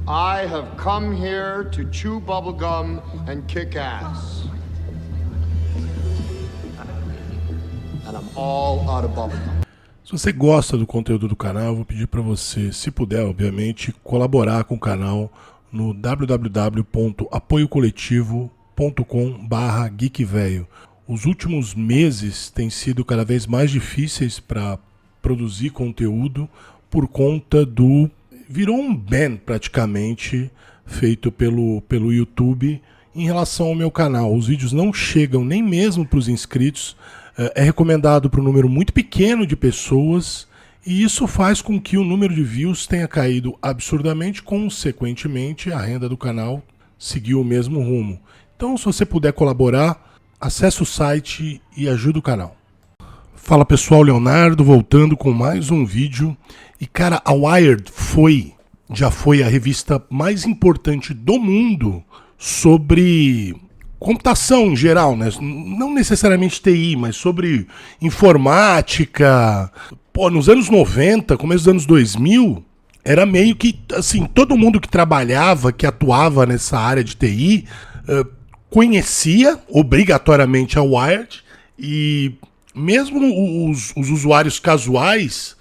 I have come here to chew bubblegum and kick ass. And I'm all out of bubblegum. Se você gosta do conteúdo do canal, eu vou pedir para você, se puder, obviamente, colaborar com o canal no www.apoiocoletivo.com/geekvelho. Os últimos meses têm sido cada vez mais difíceis para produzir conteúdo por conta do... Virou um ban praticamente feito pelo YouTube em relação ao meu canal. Os vídeos não chegam nem mesmo para os inscritos. É recomendado para um número muito pequeno de pessoas e isso faz com que o número de views tenha caído absurdamente, consequentemente a renda do canal seguiu o mesmo rumo. Então, se você puder colaborar, acesse o site e ajude o canal. Fala pessoal, Leonardo voltando com mais um vídeo. E cara, a Wired já foi a revista mais importante do mundo sobre computação em geral, né? Não necessariamente TI, mas sobre informática. Pô, nos anos 90, começo dos anos 2000, era meio que, assim, todo mundo que trabalhava, que atuava nessa área de TI, conhecia obrigatoriamente a Wired, e mesmo os usuários casuais,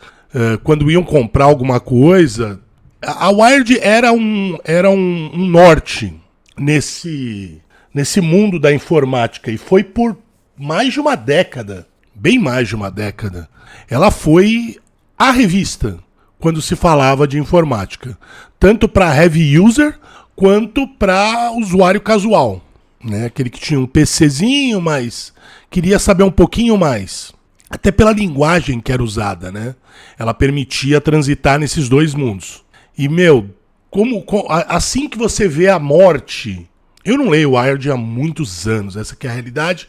quando iam comprar alguma coisa, a Wired era um norte nesse mundo da informática, e foi por mais de uma década, bem mais de uma década. Ela foi a revista quando se falava de informática, tanto para heavy user quanto para usuário casual, né? Aquele que tinha um PCzinho, mas queria saber um pouquinho mais, até pela linguagem que era usada, né? Ela permitia transitar nesses dois mundos. E assim que você vê a morte... Eu não leio Wired há muitos anos, essa que é a realidade,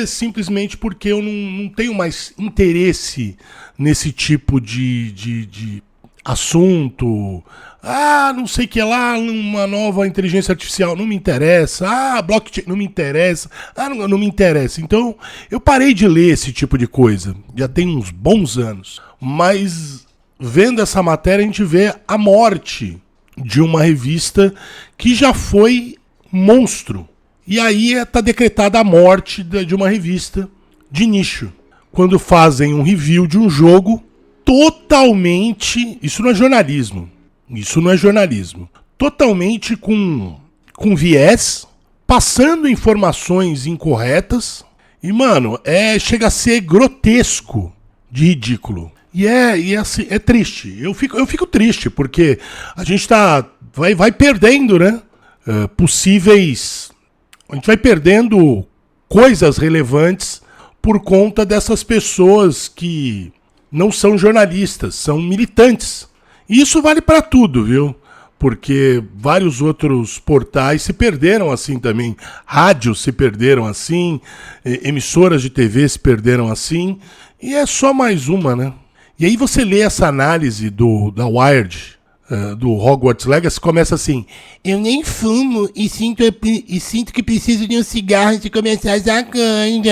simplesmente porque eu não tenho mais interesse nesse tipo de assunto. Não sei o que lá, uma nova inteligência artificial, não me interessa. Blockchain, não me interessa. Não me interessa. Então, eu parei de ler esse tipo de coisa, já tem uns bons anos. Mas, vendo essa matéria, a gente vê a morte de uma revista que já foi monstro. E aí está decretada a morte de uma revista de nicho. Quando fazem um review de um jogo totalmente... Isso não é jornalismo. Totalmente com viés, passando informações incorretas. E, mano, chega a ser grotesco de ridículo. E assim, é triste. Eu fico triste, porque a gente vai perdendo, né? A gente vai perdendo coisas relevantes por conta dessas pessoas que não são jornalistas, são militantes. E isso vale para tudo, viu? Porque vários outros portais se perderam assim também, rádios se perderam assim, emissoras de TV se perderam assim, e é só mais uma, né? E aí você lê essa análise da Wired, do Hogwarts Legacy, começa assim: eu nem fumo e sinto que preciso de um cigarro antes de começar a canja.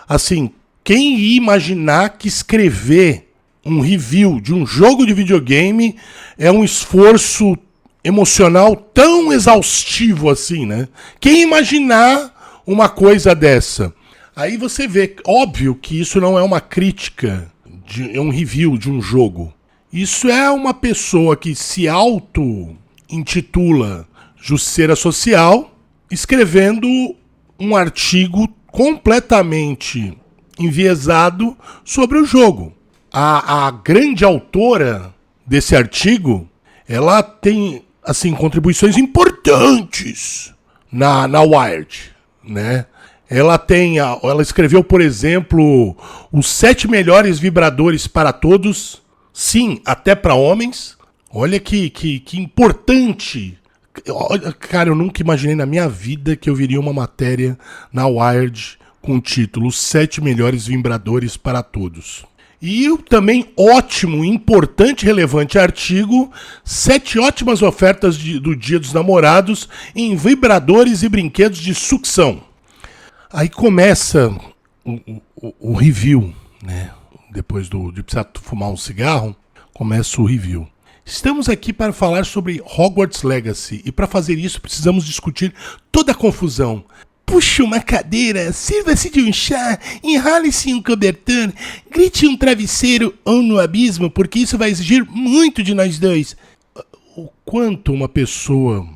Assim, quem ia imaginar que escrever um review de um jogo de videogame é um esforço emocional tão exaustivo assim, né? Quem ia imaginar uma coisa dessa? Aí você vê, óbvio que isso não é uma crítica, é um review de um jogo. Isso é uma pessoa que se auto-intitula Justiceira Social, escrevendo um artigo completamente enviesado sobre o jogo. A grande autora desse artigo, ela tem, assim, contribuições importantes na Wired, né? Ela escreveu, por exemplo, os 7 melhores vibradores para todos. Sim, até para homens. Olha que importante. Cara, eu nunca imaginei na minha vida que eu viria uma matéria na Wired com o título Os 7 melhores vibradores para todos. E o também ótimo, importante e relevante artigo 7 ótimas ofertas do Dia dos Namorados em vibradores e brinquedos de sucção. Aí começa o review, né? Depois de precisar fumar um cigarro, começa o review. Estamos aqui para falar sobre Hogwarts Legacy e para fazer isso precisamos discutir toda a confusão. Puxe uma cadeira, sirva-se de um chá, enrole-se em um cobertor, grite um travesseiro ou no abismo, porque isso vai exigir muito de nós dois. O quanto uma pessoa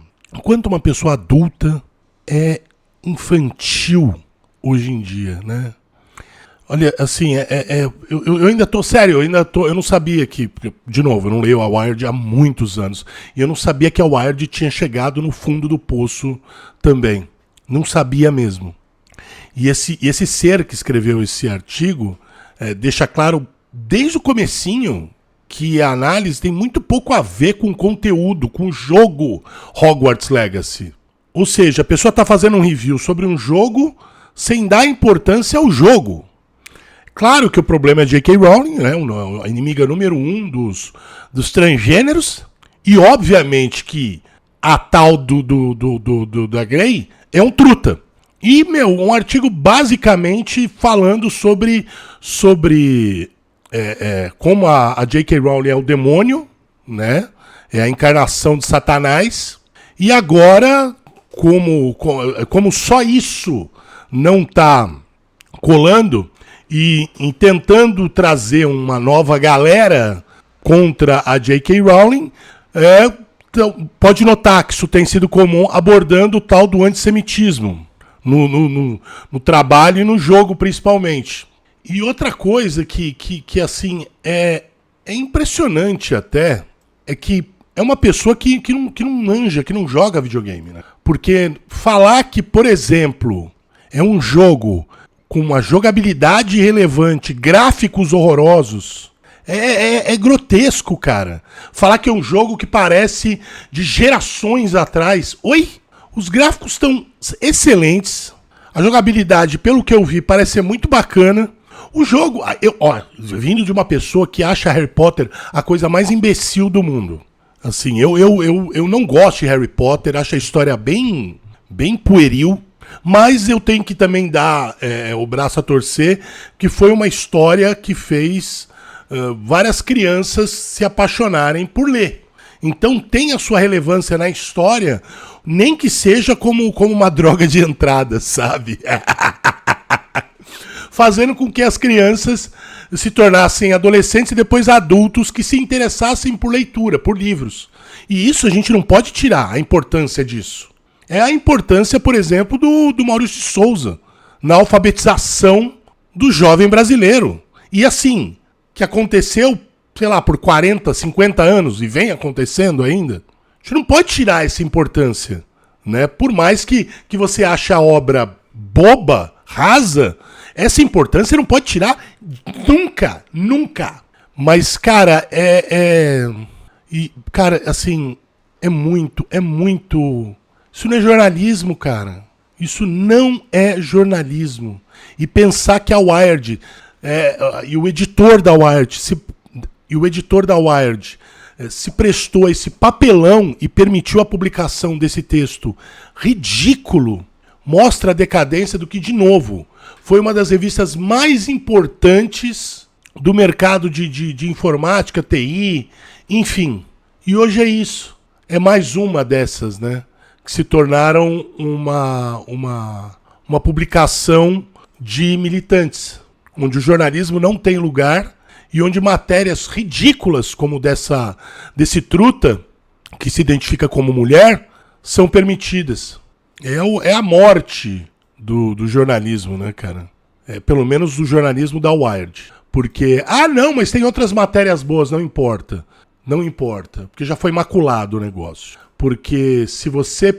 adulta é infantil hoje em dia, né? Olha, assim, eu ainda tô, sério, eu não sabia que, de novo, eu não leio a Wired há muitos anos, e eu não sabia que a Wired tinha chegado no fundo do poço também. Não sabia mesmo. E esse ser que escreveu esse artigo deixa claro, desde o comecinho, que a análise tem muito pouco a ver com o conteúdo, com o jogo Hogwarts Legacy. Ou seja, a pessoa está fazendo um review sobre um jogo sem dar importância ao jogo. Claro que o problema é J.K. Rowling, né, a inimiga número 1 dos transgêneros, e obviamente que a tal da Grey é um truta. E, um artigo basicamente falando sobre como a J.K. Rowling é o demônio, né? É a encarnação de Satanás. E agora, como só isso não está colando, e tentando trazer uma nova galera contra a J.K. Rowling, pode notar que isso tem sido comum abordando o tal do antissemitismo no trabalho e no jogo principalmente. E outra coisa que assim, é impressionante até, é que é uma pessoa que não manja, que não joga videogame, né? Porque falar que, por exemplo, é um jogo com uma jogabilidade irrelevante, gráficos horrorosos, é grotesco, cara. Falar que é um jogo que parece de gerações atrás. Oi? Os gráficos estão excelentes. A jogabilidade, pelo que eu vi, parece ser muito bacana. O jogo, vindo de uma pessoa que acha Harry Potter a coisa mais imbecil do mundo. Assim, eu não gosto de Harry Potter, acho a história bem pueril. Mas eu tenho que também dar o braço a torcer, que foi uma história que fez várias crianças se apaixonarem por ler. Então tem a sua relevância na história, nem que seja como uma droga de entrada, sabe? Fazendo com que as crianças se tornassem adolescentes e depois adultos que se interessassem por leitura, por livros. E isso a gente não pode tirar, a importância disso. É a importância, por exemplo, do Maurício de Souza na alfabetização do jovem brasileiro. E assim, que aconteceu, sei lá, por 40, 50 anos e vem acontecendo ainda, a gente não pode tirar essa importância, né? Por mais que você ache a obra boba, rasa, essa importância você não pode tirar nunca, nunca. Mas, cara, cara, assim, é muito... Isso não é jornalismo, cara. Isso não é jornalismo. E pensar que a Wired e o editor da Wired se prestou a esse papelão e permitiu a publicação desse texto ridículo, mostra a decadência do que, de novo, foi uma das revistas mais importantes do mercado de informática, TI, enfim. E hoje é isso. É mais uma dessas, né? Que se tornaram uma publicação de militantes, onde o jornalismo não tem lugar e onde matérias ridículas como desse truta, que se identifica como mulher, são permitidas. É a morte do jornalismo, né, cara? Pelo menos do jornalismo da Wired. Porque, não, mas tem outras matérias boas, não importa. Não importa, porque já foi maculado o negócio. Porque se você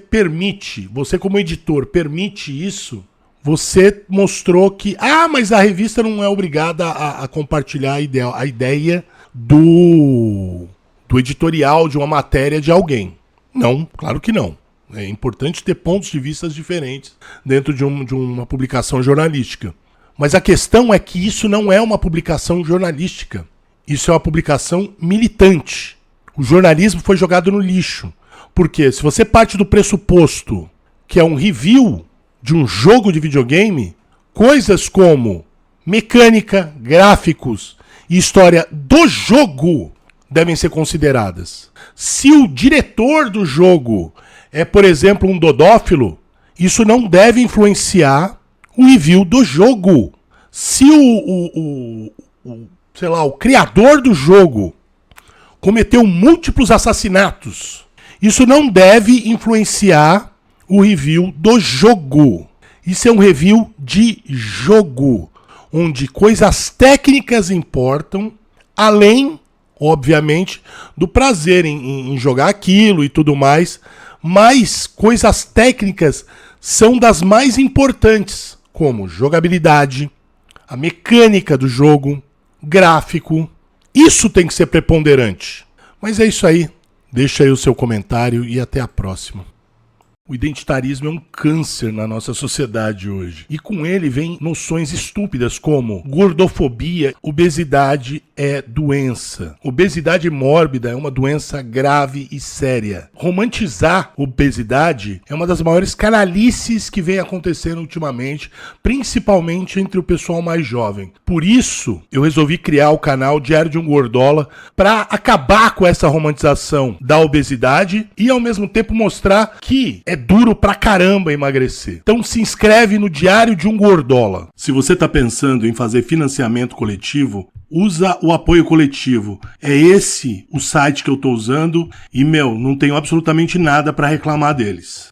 você como editor permite isso, você mostrou que, mas a revista não é obrigada a compartilhar a ideia do editorial de uma matéria de alguém. Não, claro que não. É importante ter pontos de vista diferentes dentro de uma publicação jornalística. Mas a questão é que isso não é uma publicação jornalística. Isso é uma publicação militante. O jornalismo foi jogado no lixo. Porque se você parte do pressuposto que é um review de um jogo de videogame, coisas como mecânica, gráficos e história do jogo devem ser consideradas. Se o diretor do jogo é, por exemplo, um dodófilo, isso não deve influenciar o review do jogo. Se o criador do jogo cometeu múltiplos assassinatos, isso não deve influenciar o review do jogo. Isso é um review de jogo, onde coisas técnicas importam, além, obviamente, do prazer em jogar aquilo e tudo mais, mas coisas técnicas são das mais importantes, como jogabilidade, a mecânica do jogo, gráfico. Isso tem que ser preponderante. Mas é isso aí. Deixa aí o seu comentário e até a próxima. O identitarismo é um câncer na nossa sociedade hoje. E com ele vem noções estúpidas como gordofobia. Obesidade é doença. Obesidade mórbida é uma doença grave e séria. Romantizar obesidade é uma das maiores canalices que vem acontecendo ultimamente, principalmente entre o pessoal mais jovem. Por isso, eu resolvi criar o canal Diário de um Gordola para acabar com essa romantização da obesidade e ao mesmo tempo mostrar que é duro pra caramba emagrecer. Então se inscreve no Diário de um Gordola. Se você tá pensando em fazer financiamento coletivo, usa o apoio coletivo. É esse o site que eu tô usando e, não tenho absolutamente nada pra reclamar deles.